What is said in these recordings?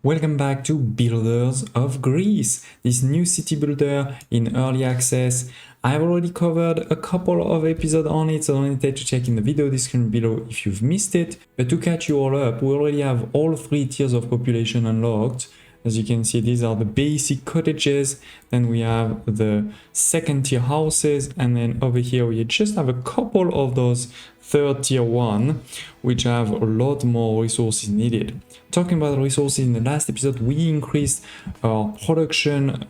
Welcome back to Builders of Greece, this new city builder in early access. I've already covered a couple of episodes on it, so don't hesitate to check in the video description below if you've missed it. But to catch you all up, we already have all 3 tiers of population unlocked. As you can see, these are the basic cottages, then we have the second tier houses, and then over here we just have a couple of those third tier 1, which have a lot more resources needed. Talking about resources, in the last episode we increased our production,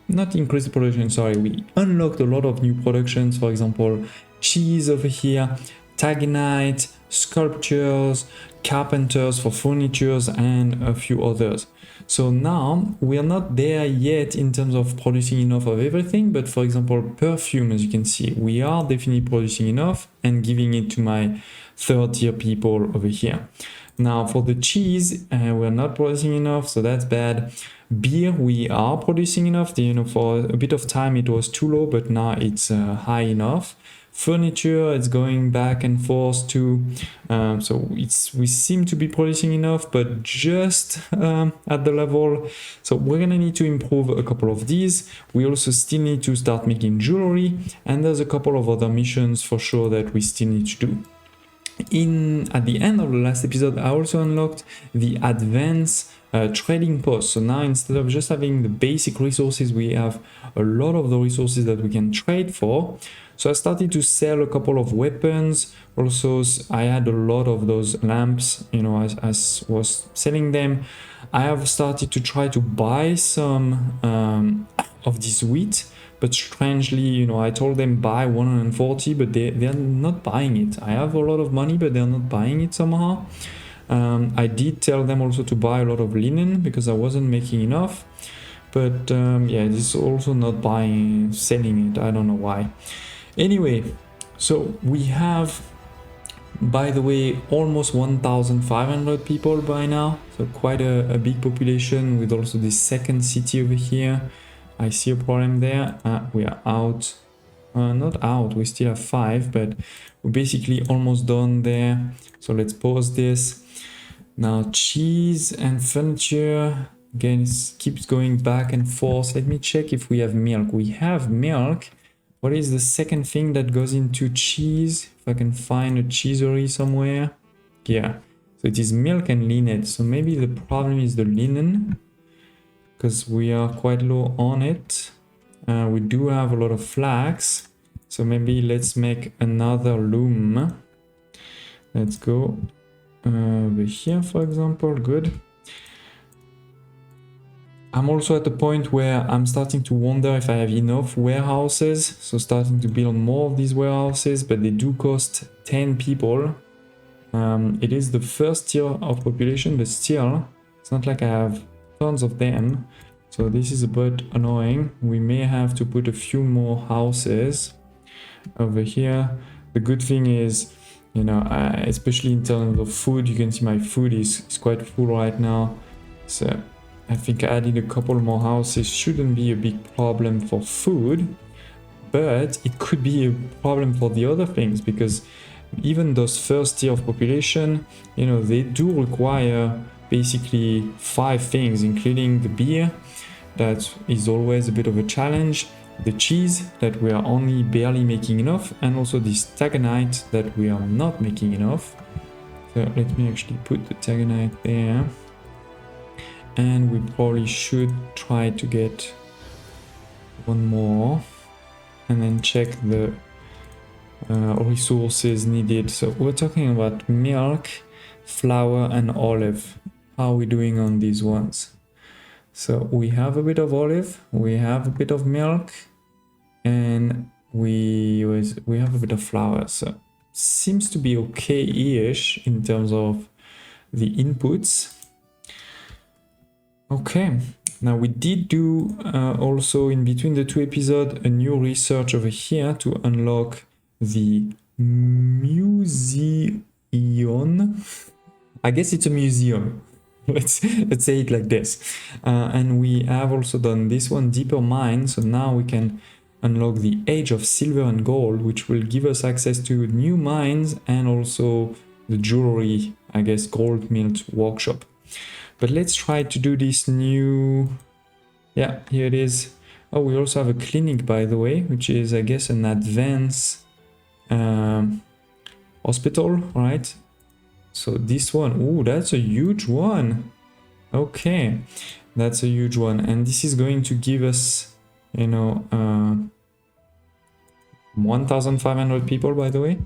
not increased the production, sorry, we unlocked a lot of new productions, for example, cheese over here, tagonite, sculptures, carpenters for furnitures, and a few others. So now we are not there yet in terms of producing enough of everything, but for example, perfume, as you can see, we are definitely producing enough and giving it to my third tier people over here. Now for the cheese, we're not producing enough, so that's bad. Beer, we are producing enough. For a bit of time it was too low, but now it's high enough. Furniture, it's going back and forth too, so we seem to be producing enough, but just at the level. So we're gonna need to improve a couple of these. We also still need to start making jewelry, and there's a couple of other missions for sure that we still need to do. At the end of the last episode, I also unlocked the advanced trading post. So now instead of just having the basic resources, we have a lot of the resources that we can trade for. So I started to sell a couple of weapons. Also, I had a lot of those lamps, as was selling them. I have started to try to buy some of this wheat, but strangely, I told them buy 140, but they're not buying it. I have a lot of money, but they're not buying it somehow. I did tell them also to buy a lot of linen because I wasn't making enough. But yeah, this is also not selling it. I don't know why. Anyway, so we have, by the way, almost 1,500 people by now. So quite a big population, with also the second city over here. I see a problem there. We are out. Not out, we still have 5, but we're basically almost done there. So let's pause this. Now cheese and furniture, again, it keeps going back and forth. Let me check if we have milk. We have milk. What is the second thing that goes into cheese? If I can find a cheesery somewhere. Yeah, so it is milk and linen. So maybe the problem is the linen, because we are quite low on it. We do have a lot of flax, so maybe let's make another loom. Let's go over here, for example. Good. I'm also at the point where I'm starting to wonder if I have enough warehouses, so starting to build more of these warehouses, but they do cost 10 people. It is the first tier of population, but still, it's not like I have tons of them. So this is a bit annoying. We may have to put a few more houses over here. The good thing is, especially in terms of food, you can see my food is quite full right now. So I think adding a couple more houses shouldn't be a big problem for food, but it could be a problem for the other things, because even those first tier of population, they do require basically 5 things, including the beer. That is always a bit of a challenge, the cheese that we are only barely making enough, and also this tagonite that we are not making enough. So let me actually put the tagonite there. And we probably should try to get one more and then check the resources needed. So we're talking about milk, flour, and olive. How are we doing on these ones? So we have a bit of olive, we have a bit of milk, and we have a bit of flour. So seems to be okay-ish in terms of the inputs. Okay, now we did do also in between the 2 episodes a new research over here to unlock the museum. I guess it's a museum. Let's say it like this. And we have also done this one, deeper mine. So now we can unlock the Age of Silver and Gold, which will give us access to new mines and also the jewelry, I guess, gold mint workshop. But let's try to do this new... Yeah, here it is. Oh, we also have a clinic, by the way, which is, I guess, an advanced hospital, right? So this one, ooh, that's a huge one. Okay, that's a huge one. And this is going to give us, you know, 1,500 people, by the way.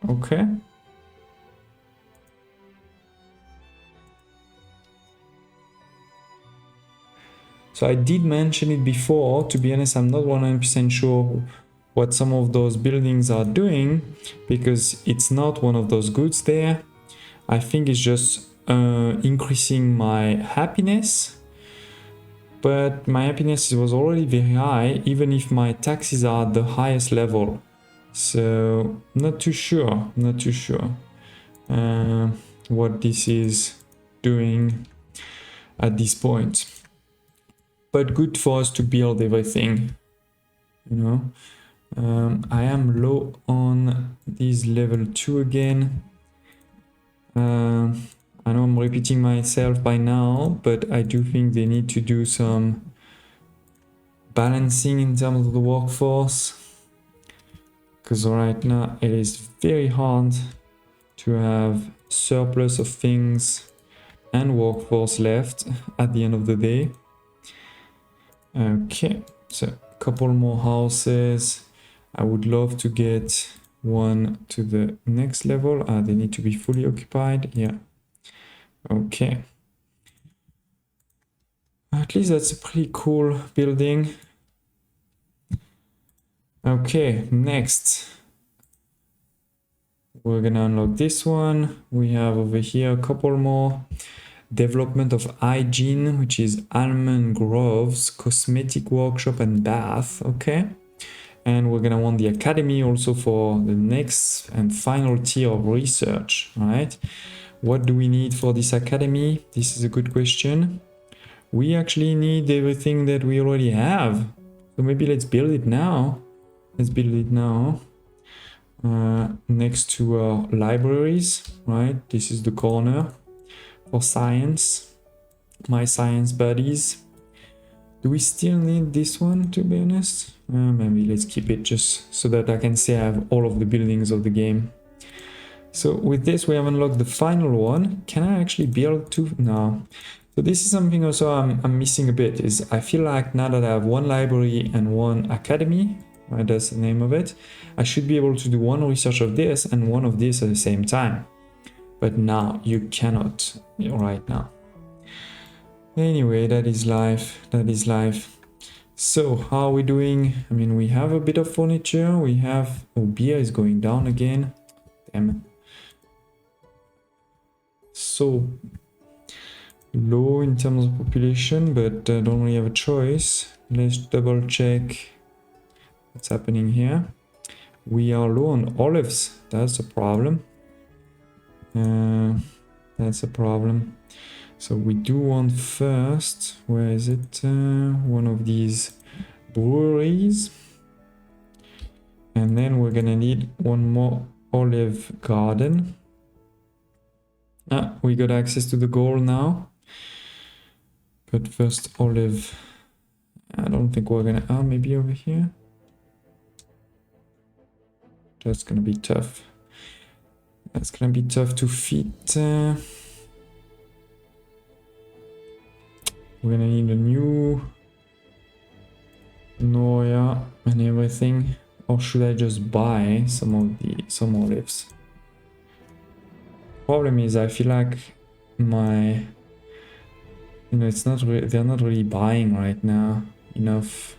Okay. So I did mention it before. To be honest, I'm not 100% sure what some of those buildings are doing, because it's not one of those goods there. I think it's just increasing my happiness, but my happiness was already very high, even if my taxes are at the highest level. So not too sure what this is doing at this point. But good for us to build everything, you know. I am low on this level 2 again. I know I'm repeating myself by now, but I do think they need to do some balancing in terms of the workforce, because right now it is very hard to have surplus of things and workforce left at the end of the day. Okay, so a couple more houses. I would love to get one to the next level. They need to be fully occupied. Yeah. Okay. At least that's a pretty cool building. Okay, next. We're gonna unlock this one. We have over here a couple more. Development of hygiene, which is Almond Groves, cosmetic workshop and bath. Okay. And we're gonna want the academy also for the next and final tier of research, right? What do we need for this academy? This is a good question. We actually need everything that we already have. So maybe let's build it now. Let's build it now. Next to our libraries, right? This is the corner for science. My science buddies. Do we still need this one, to be honest? Maybe let's keep it just so that I can say I have all of the buildings of the game. So with this, we have unlocked the final one. Can I actually build two? No. So this is something also I'm missing a bit, is I feel like now that I have one library and one academy, right, that's the name of it, I should be able to do one research of this and one of this at the same time. But now you cannot right now. Anyway, that is life. That is life. So how are we doing? I mean, we have a bit of furniture. We have... Oh, beer is going down again. Damn it. So low in terms of population, but don't really have a choice. Let's double check what's happening here. We are low on olives. That's a problem. That's a problem. So we do want first, where is it? One of these breweries. And then we're gonna need one more olive garden. We got access to the gold now. But first olive. I don't think we're gonna... maybe over here. That's gonna be tough. That's gonna be tough to fit. We're gonna need a new Noria and everything. Or should I just buy some olives? Problem is, I feel like my... You know, it's not they're not really buying right now enough.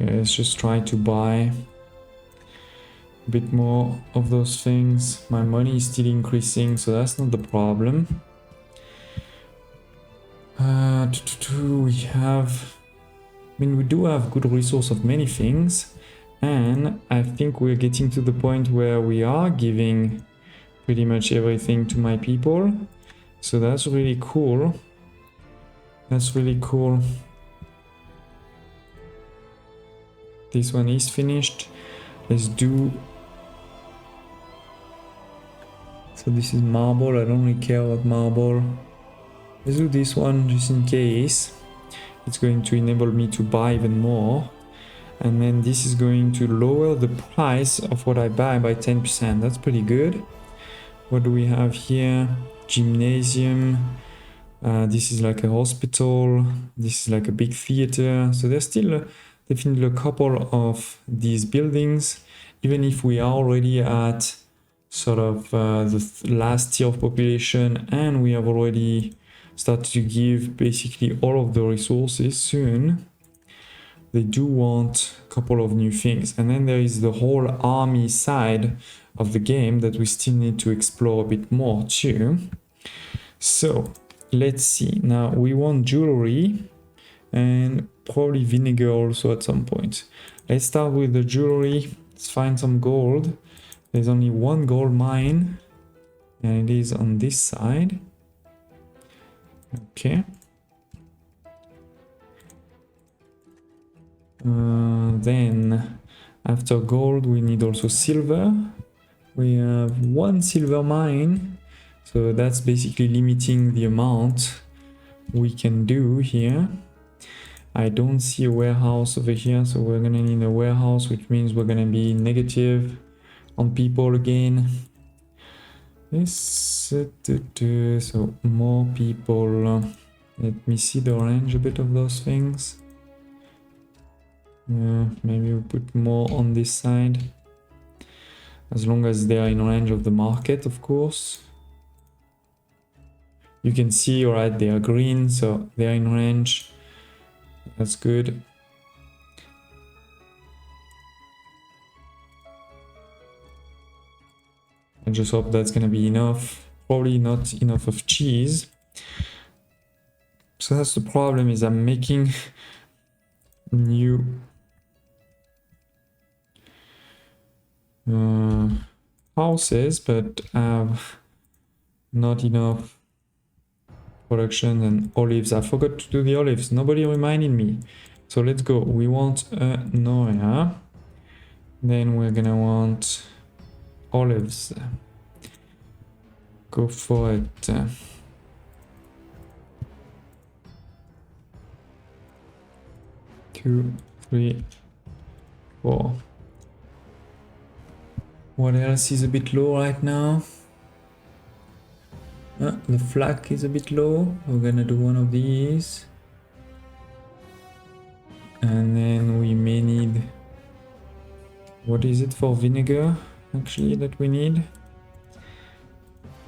Okay, let's just try to buy a bit more of those things. My money is still increasing, so that's not the problem. We have... I mean, we do have good resource of many things. And I think we're getting to the point where we are giving pretty much everything to my people. So that's really cool. That's really cool. This one is finished. Let's do... So this is marble, I don't really care about marble. Let's do this one just in case. It's going to enable me to buy even more. And then this is going to lower the price of what I buy by 10%. That's pretty good. What do we have here? Gymnasium. This is like a hospital. This is like a big theater. So there's still definitely a couple of these buildings, even if we are already at sort of the last tier of population, and we have already started to give basically all of the resources soon. They do want a couple of new things. And then there is the whole army side of the game that we still need to explore a bit more too. So let's see. Now we want jewelry and probably vinegar also at some point. Let's start with the jewelry. Let's find some gold. There's only one gold mine and it is on this side. Okay. Then after gold we need also silver. We have one silver mine, so that's basically limiting the amount we can do here. I don't see a warehouse over here, so we're gonna need a warehouse, which means we're gonna be negative on people again. This, so more people. Let me see the range a bit of those things. Maybe we put more on this side, as long as they are in range of the market, of course. You can see, alright, they are green, so they are in range. That's good. I just hope that's gonna be enough. Probably not enough of cheese. So that's the problem, is I'm making new houses, but have not enough production and olives. I forgot to do the olives. Nobody reminded me. So let's go. We want a Noria. Then we're gonna want olives. Go for it. 2, 3, 4. What else is a bit low right now? The flag is a bit low. We're gonna do one of these. And then we may need... What is it for vinegar, actually, that we need?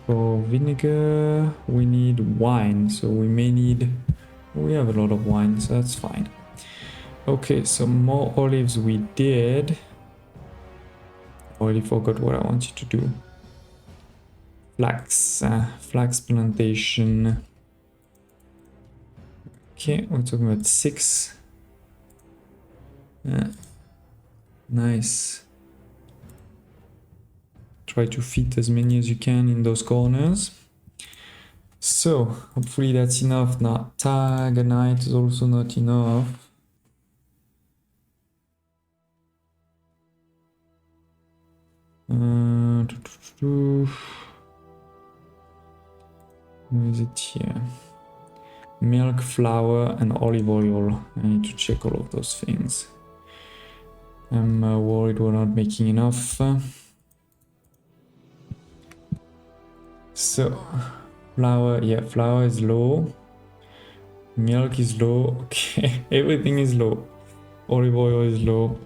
For vinegar, we need wine. So we may need... We have a lot of wine, so that's fine. Okay, so more olives we did. I already forgot what I wanted to do. Flax. Flax plantation. Okay, we're talking about 6. Nice. Try to fit as many as you can in those corners. So, hopefully that's enough. Now, tagonite is also not enough. Where is it here? Milk, flour, and olive oil. I need to check all of those things. I'm worried we're not making enough. So, flour, yeah, flour is low. Milk is low. Okay, everything is low. Olive oil is low.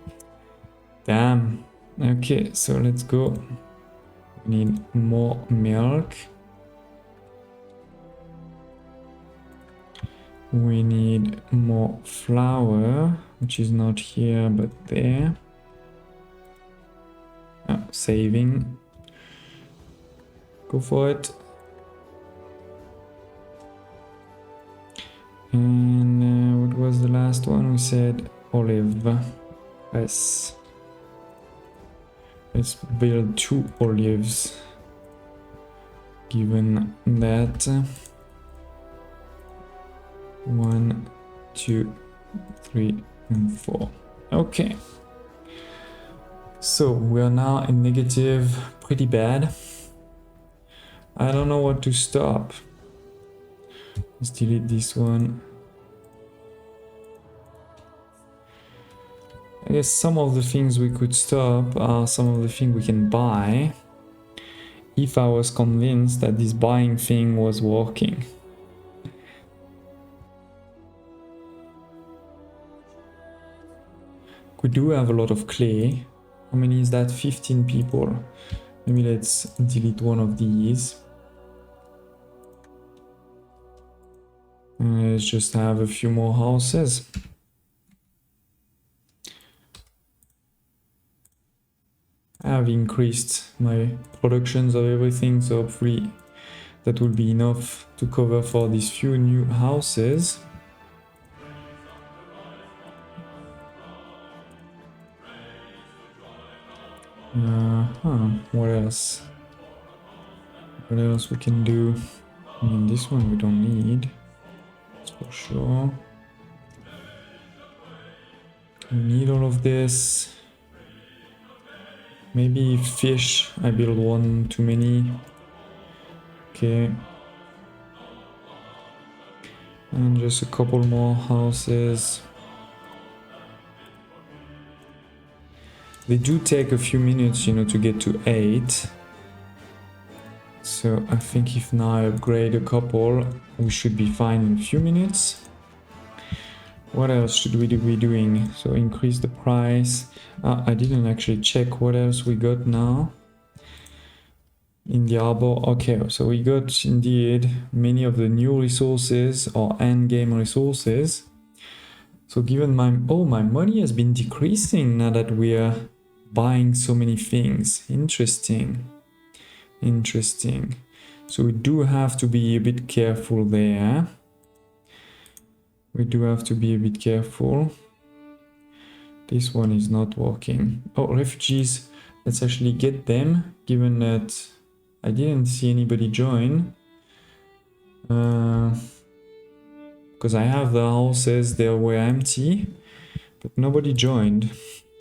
Damn. Okay, so let's go. We need more milk. We need more flour, which is not here but there. Saving. Go for it. And what was the last one? We said olive. Yes. Let's build 2 olives. Given that. 1, 2, 3, and 4. Okay. So we are now in negative, pretty bad. I don't know what to stop. Let's delete this one. I guess some of the things we could stop are some of the things we can buy if I was convinced that this buying thing was working. We do have a lot of clay. How many is that? 15 people. Maybe let's delete one of these. And let's just have a few more houses. I have increased my productions of everything, so hopefully that will be enough to cover for these few new houses. What else? What else we can do? I mean, this one we don't need, that's for sure. We need all of this. Maybe fish. I build one too many. Okay. And just a couple more houses. They do take a few minutes, you know, to get to 8. So I think if now I upgrade a couple, we should be fine in a few minutes. What else should we be doing? So increase the price. I didn't actually check what else we got now in the harbor. Okay, so we got indeed many of the new resources or end game resources. So given my money has been decreasing now that we are buying so many things. Interesting. So we do have to be a bit careful there. This one is not working. Oh, refugees. Let's actually get them, given that I didn't see anybody join. Because I have the houses, they were empty, but nobody joined.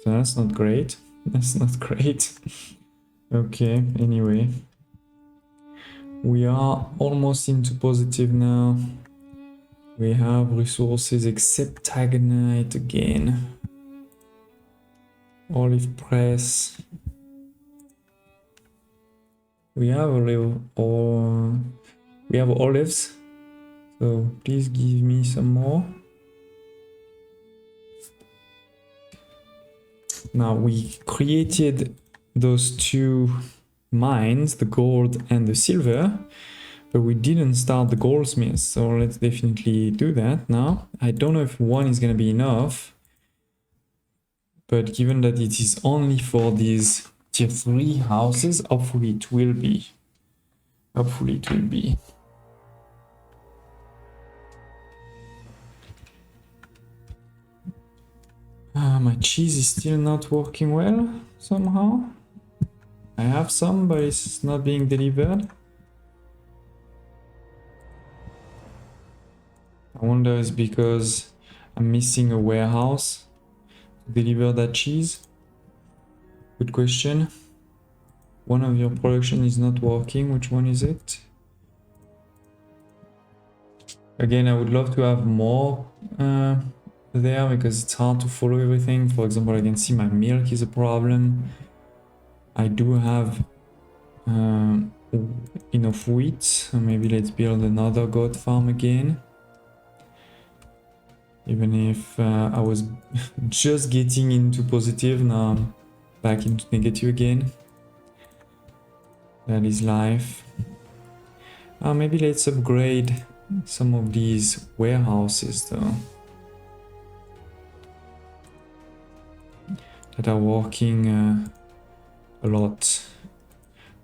So that's not great. Okay, anyway. We are almost into positive now. We have resources except Tagonite again. Olive press. We have we have olives. So please give me some more. Now we created those two mines, the gold and the silver, but we didn't start the goldsmith, so let's definitely do that now. I don't know if one is going to be enough, but given that it is only for these tier 3 houses, hopefully it will be. My cheese is still not working well somehow. I have some, but it's not being delivered. I wonder it's because I'm missing a warehouse to deliver that cheese. Good question. One of your production is not working. Which one is it? Again, I would love to have more there because it's hard to follow everything. For example, I can see my milk is a problem. I do have enough wheat, so maybe let's build another goat farm again. Even if I was just getting into positive, now I'm back into negative again. That is life. Maybe let's upgrade some of these warehouses though, that are working a lot.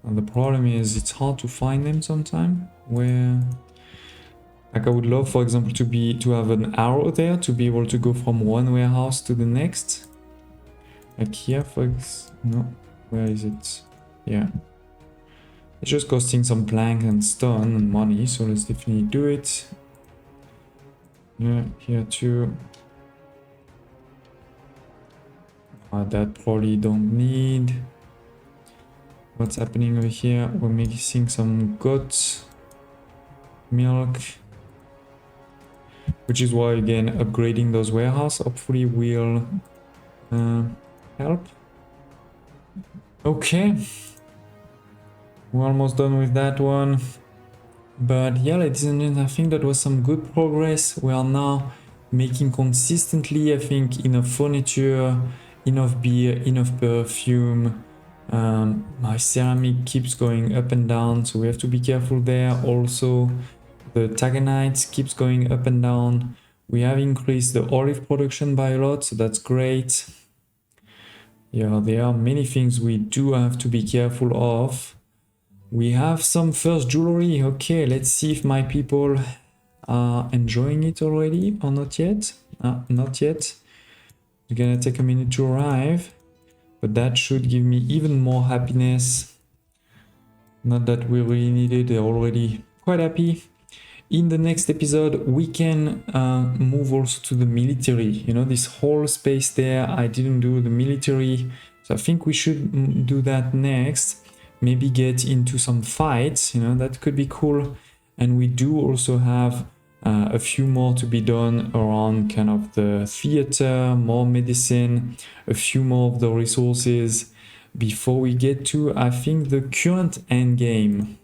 And the problem is it's hard to find them sometimes. Where, like, I would love, for example, to have an arrow there to be able to go from one warehouse to the next. Like here, no, where is it? Yeah. It's just costing some plank and stone and money, so let's definitely do it. Yeah, here too. That probably don't need. What's happening over here? We're mixing some goat milk, which is why again upgrading those warehouse hopefully will help. Okay, we're almost done with that one. But yeah, ladies and gentlemen, I think that was some good progress. We are now making consistently, I think, enough furniture, enough beer, enough perfume. My ceramic keeps going up and down, so we have to be careful there. Also, the tagonite keeps going up and down. We have increased the olive production by a lot, so that's great. Yeah, there are many things we do have to be careful of. We have some first jewelry. Okay, let's see if my people are enjoying it already or not yet. Not yet. It's gonna take a minute to arrive, but that should give me even more happiness. Not that we really need it, they're already quite happy. In the next episode, we can move also to the military. You know, this whole space there, I didn't do the military. So I think we should do that next. Maybe get into some fights, you know, that could be cool. And we do also have a few more to be done around kind of the theater, more medicine, a few more of the resources before we get to, I think, the current end game.